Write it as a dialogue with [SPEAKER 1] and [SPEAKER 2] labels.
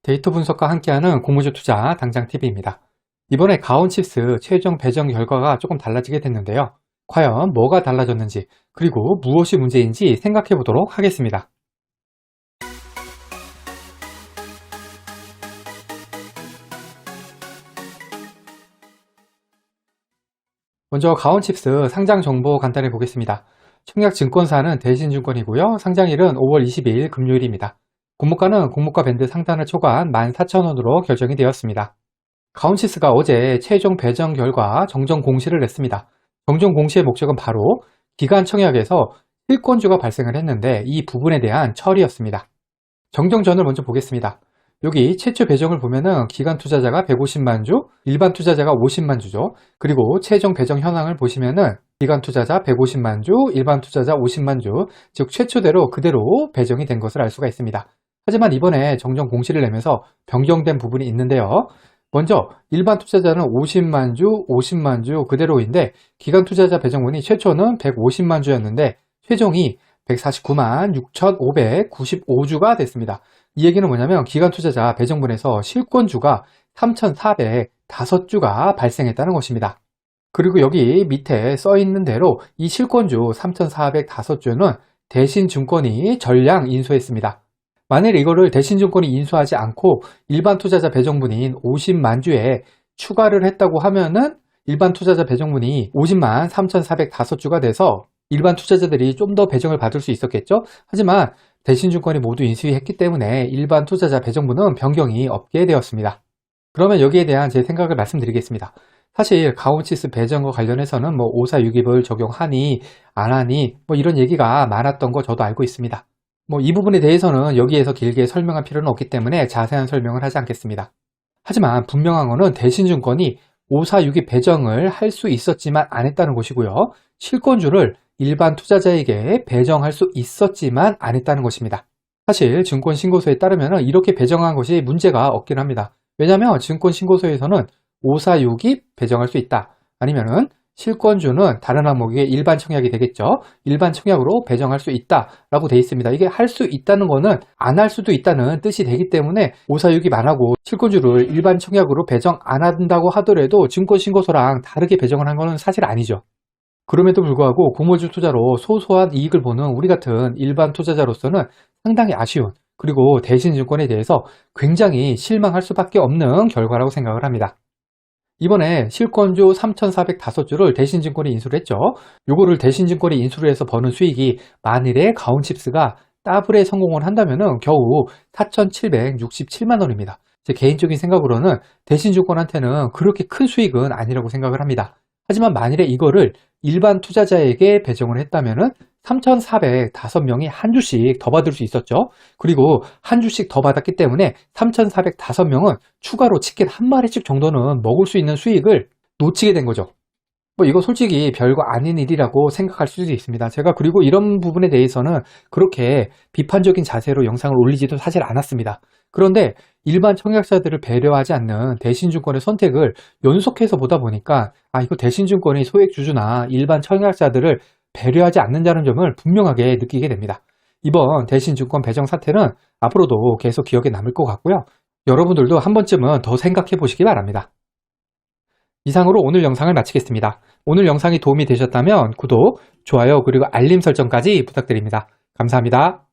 [SPEAKER 1] 데이터 분석과 함께하는 공모주 투자 당장 TV입니다. 이번에 가온칩스 최종 배정 결과가 조금 달라지게 됐는데요. 과연 뭐가 달라졌는지 그리고 무엇이 문제인지 생각해 보도록 하겠습니다. 먼저 가온칩스 상장 정보 간단히 보겠습니다. 청약증권사는 대신증권이고요. 상장일은 5월 22일 금요일입니다. 공모가는 공모가 밴드 상단을 초과한 14,000원으로 결정이 되었습니다. 가온칩스가 어제 최종 배정 결과 정정 공시를 냈습니다. 정정 공시의 목적은 바로 기간 청약에서 실권주가 발생을 했는데 이 부분에 대한 처리였습니다. 정정 전을 먼저 보겠습니다. 여기 최초 배정을 보면은 기간 투자자가 150만 주, 일반 투자자가 50만 주죠. 그리고 최종 배정 현황을 보시면은 기간 투자자 150만 주, 일반 투자자 50만 주, 즉 최초대로 그대로 배정이 된 것을 알 수가 있습니다. 하지만 이번에 정정 공시를 내면서 변경된 부분이 있는데요. 먼저 일반 투자자는 50만 주, 50만 주 그대로인데 기간 투자자 배정분이 최초는 150만 주였는데 최종이 149만 6,595주가 됐습니다. 이 얘기는 뭐냐면 기간 투자자 배정분에서 실권주가 3,405주가 발생했다는 것입니다. 그리고 여기 밑에 써 있는 대로 이 실권주 3,405주는 대신증권이 전량 인수했습니다. 만일 이거를 대신증권이 인수하지 않고 일반 투자자 배정분인 50만 주에 추가를 했다고 하면은 일반 투자자 배정분이 50만 3,405주가 돼서 일반 투자자들이 좀 더 배정을 받을 수 있었겠죠? 하지만 대신증권이 모두 인수했기 때문에 일반 투자자 배정분은 변경이 없게 되었습니다. 그러면 여기에 대한 제 생각을 말씀드리겠습니다. 사실 가온칩스 배정과 관련해서는 546입을 적용하니 안 하니 이런 얘기가 많았던 거 저도 알고 있습니다. 이 부분에 대해서는 여기에서 길게 설명할 필요는 없기 때문에 자세한 설명을 하지 않겠습니다. 하지만 분명한 거는 대신증권이 546이 배정을 할 수 있었지만 안 했다는 것이고요. 실권주를 일반 투자자에게 배정할 수 있었지만 안 했다는 것입니다. 사실 증권신고서에 따르면 이렇게 배정한 것이 문제가 없긴 합니다. 왜냐하면 증권신고서에서는 546이 배정할 수 있다. 아니면은 실권주는 다른 항목에 일반 청약이 되겠죠. 일반 청약으로 배정할 수 있다라고 되어 있습니다. 이게 할 수 있다는 거는 안 할 수도 있다는 뜻이 되기 때문에 546이 만하고 실권주를 일반 청약으로 배정 안 한다고 하더라도 증권신고서랑 다르게 배정을 한 거는 사실 아니죠. 그럼에도 불구하고 공모주 투자로 소소한 이익을 보는 우리 같은 일반 투자자로서는 상당히 아쉬운 그리고 대신증권에 대해서 굉장히 실망할 수밖에 없는 결과라고 생각을 합니다. 이번에 실권주 3,405주를 대신증권이 인수를 했죠. 요거를 대신증권이 인수를 해서 버는 수익이 만일에 가온칩스가 더블에 성공을 한다면 겨우 4,767만 원입니다. 제 개인적인 생각으로는 대신증권한테는 그렇게 큰 수익은 아니라고 생각을 합니다. 하지만 만일에 이거를 일반 투자자에게 배정을 했다면 3,405명이 한 주씩 더 받을 수 있었죠. 그리고 한 주씩 더 받았기 때문에 3,405명은 추가로 치킨 한 마리씩 정도는 먹을 수 있는 수익을 놓치게 된 거죠. 이거 솔직히 별거 아닌 일이라고 생각할 수도 있습니다. 제가 그리고 이런 부분에 대해서는 그렇게 비판적인 자세로 영상을 올리지도 사실 않았습니다. 그런데 일반 청약자들을 배려하지 않는 대신증권의 선택을 연속해서 보다 보니까 이거 대신증권이 소액주주나 일반 청약자들을 배려하지 않는다는 점을 분명하게 느끼게 됩니다. 이번 대신증권 배정 사태는 앞으로도 계속 기억에 남을 것 같고요. 여러분들도 한 번쯤은 더 생각해 보시기 바랍니다. 이상으로 오늘 영상을 마치겠습니다. 오늘 영상이 도움이 되셨다면 구독, 좋아요 그리고 알림 설정까지 부탁드립니다. 감사합니다.